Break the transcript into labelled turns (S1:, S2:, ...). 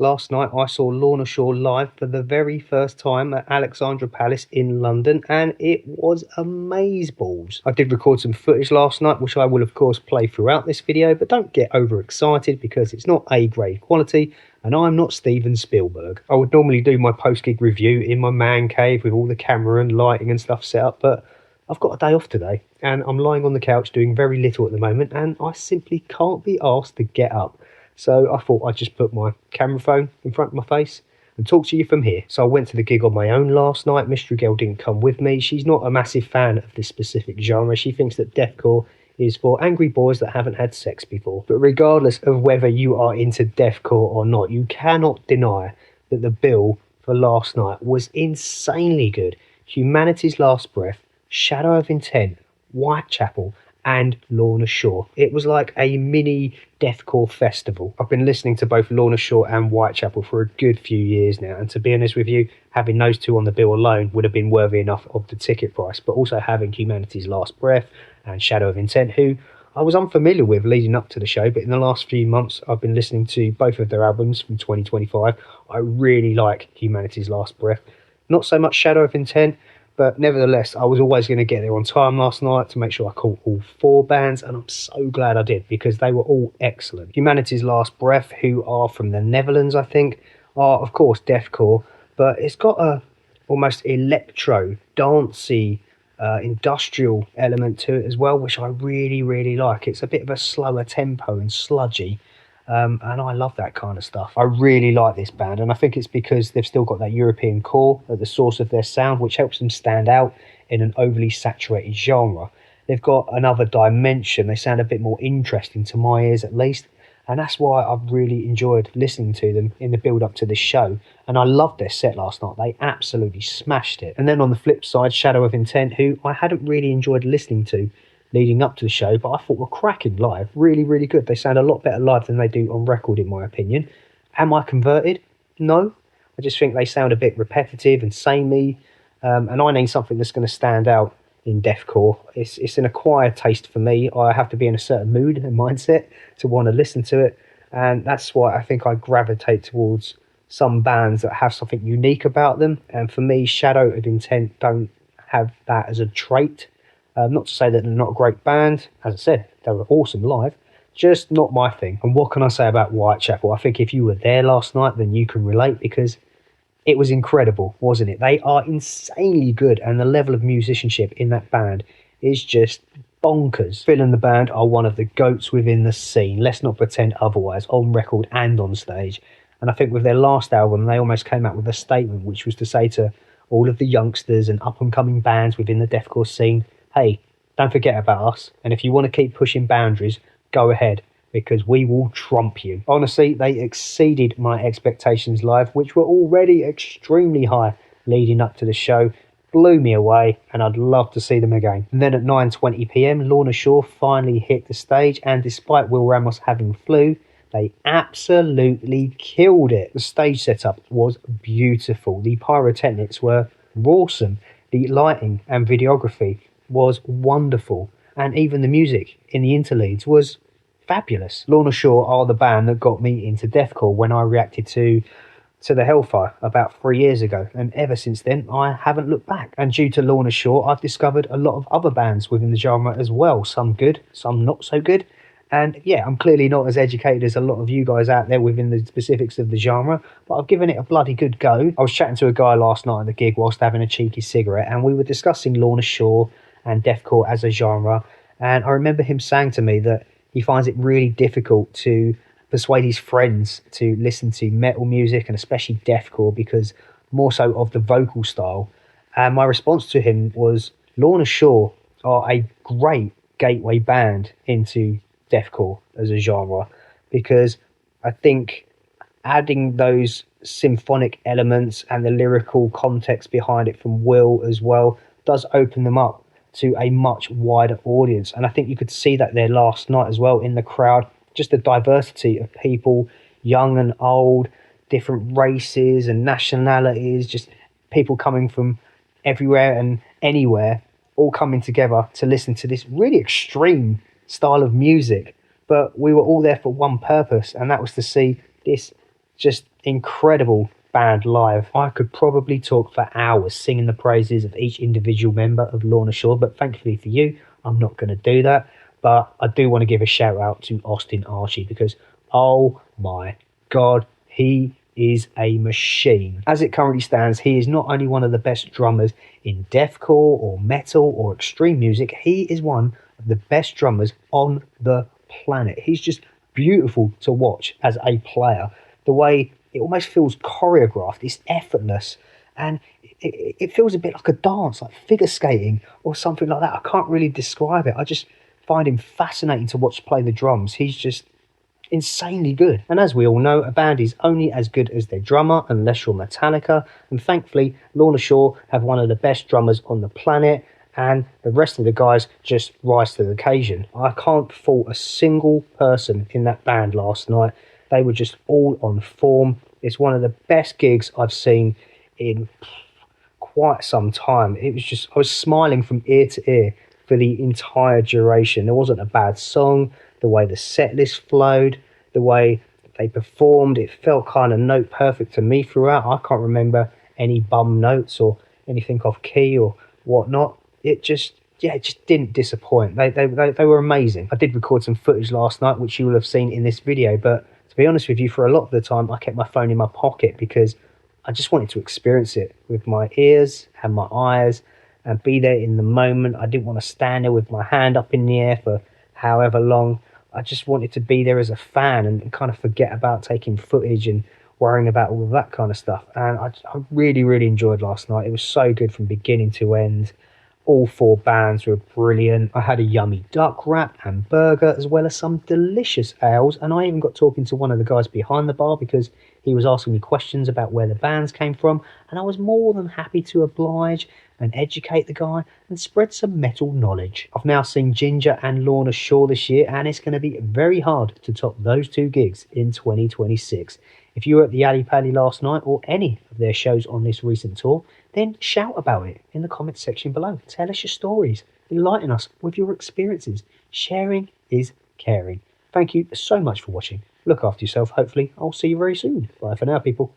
S1: Last night I saw Lorna Shore live for the very first time at Alexandra Palace in London, and it was amazeballs. I did record some footage last night, which I will of course play throughout this video, but don't get overexcited because it's not A-grade quality, and I'm not Steven Spielberg. I would normally do my post-gig review in my man cave with all the camera and lighting and stuff set up, but I've got a day off today, and I'm lying on the couch doing very little at the moment, and I simply can't be asked to get up. So I thought I'd just put my camera phone in front of my face and talk to you from here. So I went to the gig on my own last night. Mystery Girl didn't come with me. She's not a massive fan of this specific genre. She thinks that deathcore is for angry boys that haven't had sex before. But regardless of whether you are into deathcore or not, you cannot deny that the bill for last night was insanely good. Humanity's Last Breath, Shadow of Intent, Whitechapel, and Lorna Shore. It was like a mini deathcore festival. I've been listening to both Lorna Shore and Whitechapel for a good few years now, and to be honest with you, having those two on the bill alone would have been worthy enough of the ticket price, but also having Humanity's Last Breath and Shadow of Intent, who I was unfamiliar with leading up to the show, but in the last few months I've been listening to both of their albums from 2025. I really like Humanity's Last Breath. Not so much Shadow of Intent, but nevertheless, I was always going to get there on time last night to make sure I caught all four bands, and I'm so glad I did because they were all excellent. Humanity's Last Breath, who are from the Netherlands, I think, are of course deathcore, but it's got a almost electro, dancey, industrial element to it as well, which I really, really like. It's a bit of a slower tempo and sludgy. And I love that kind of stuff. I really like this band, and I think it's because they've still got that European core at the source of their sound, which helps them stand out in an overly saturated genre. They've got another dimension. They sound a bit more interesting to my ears, at least, and that's why I've really enjoyed listening to them in the build-up to this show. And I loved their set last night. They absolutely smashed it. And then on the flip side, Shadow of Intent, who I hadn't really enjoyed listening to leading up to the show, but I thought were cracking live. Really, really good. They sound a lot better live than they do on record, in my opinion. Am I converted? No. I just think they sound a bit repetitive and samey, and I need something that's going to stand out in deathcore. It's an acquired taste for me. I have to be in a certain mood and mindset to want to listen to it, and that's why I think I gravitate towards some bands that have something unique about them, and for me, Shadow of Intent don't have that as a trait. Not to say that they're not a great band. As I said, they were awesome live. Just not my thing. And what can I say about Whitechapel? I think if you were there last night, then you can relate, because it was incredible, wasn't it? They are insanely good, and the level of musicianship in that band is just bonkers. Phil and the band are one of the goats within the scene. Let's not pretend otherwise, on record and on stage. And I think with their last album, they almost came out with a statement, which was to say to all of the youngsters and up-and-coming bands within the deathcore scene, hey, don't forget about us, and if you want to keep pushing boundaries, go ahead, because we will trump you. Honestly, they exceeded my expectations live, which were already extremely high leading up to the show. Blew me away, and I'd love to see them again. And then at 9:20 p.m, Lorna Shore finally hit the stage, and despite Will Ramos having flu, they absolutely killed it. The stage setup was beautiful. The pyrotechnics were awesome. The lighting and videography was wonderful, and even the music in the interludes was fabulous. Lorna Shore are the band that got me into deathcore when I reacted to the Hellfire about 3 years ago, and ever since then I haven't looked back. And due to Lorna Shore, I've discovered a lot of other bands within the genre as well, some good, some not so good. And yeah, I'm clearly not as educated as a lot of you guys out there within the specifics of the genre, but I've given it a bloody good go. I was chatting to a guy last night at the gig whilst having a cheeky cigarette, and we were discussing Lorna Shore and deathcore as a genre, and I remember him saying to me that he finds it really difficult to persuade his friends to listen to metal music, and especially deathcore, because more so of the vocal style. And my response to him was, Lorna Shore are a great gateway band into deathcore as a genre, because I think adding those symphonic elements and the lyrical context behind it from Will as well does open them up to a much wider audience. And I think you could see that there last night as well in the crowd, just the diversity of people, young and old, different races and nationalities, just people coming from everywhere and anywhere, all coming together to listen to this really extreme style of music. But we were all there for one purpose, and that was to see this Just incredible band live. I could probably talk for hours singing the praises of each individual member of Lorna Shore, but thankfully for you, I'm not going to do that. But I do want to give a shout out to Austin Archie because, oh my God, he is a machine. As it currently stands, he is not only one of the best drummers in deathcore or metal or extreme music, he is one of the best drummers on the planet. He's just beautiful to watch as a player. The way it almost feels choreographed, it's effortless, and it feels a bit like a dance, like figure skating or something like that. I can't really describe it. I just find him fascinating to watch play the drums. He's just insanely good. And as we all know, a band is only as good as their drummer unless you're Metallica, and thankfully Lorna Shore have one of the best drummers on the planet, and the rest of the guys just rise to the occasion. I can't fault a single person in that band last night. They were just all on form. It's one of the best gigs I've seen in quite some time. It was just, I was smiling from ear to ear for the entire duration. There wasn't a bad song. The way the set list flowed, the way they performed, it felt kind of note perfect to me throughout. I can't remember any bum notes or anything off key or whatnot. It just didn't disappoint. They were amazing. I did record some footage last night, which you will have seen in this video, but to be honest with you, for a lot of the time, I kept my phone in my pocket because I just wanted to experience it with my ears and my eyes and be there in the moment. I didn't want to stand there with my hand up in the air for however long. I just wanted to be there as a fan and kind of forget about taking footage and worrying about all of that kind of stuff. And I really, really enjoyed last night. It was so good from beginning to end. All four bands were brilliant. I had a yummy duck wrap and burger, as well as some delicious ales. And I even got talking to one of the guys behind the bar because he was asking me questions about where the bands came from. And I was more than happy to oblige and educate the guy and spread some metal knowledge. I've now seen Ginger and Lorna Shore this year, and it's going to be very hard to top those two gigs in 2026. If you were at the Ali Pali last night or any of their shows on this recent tour, then shout about it in the comments section below. Tell us your stories. Enlighten us with your experiences. Sharing is caring. Thank you so much for watching. Look after yourself. Hopefully, I'll see you very soon. Bye for now, people.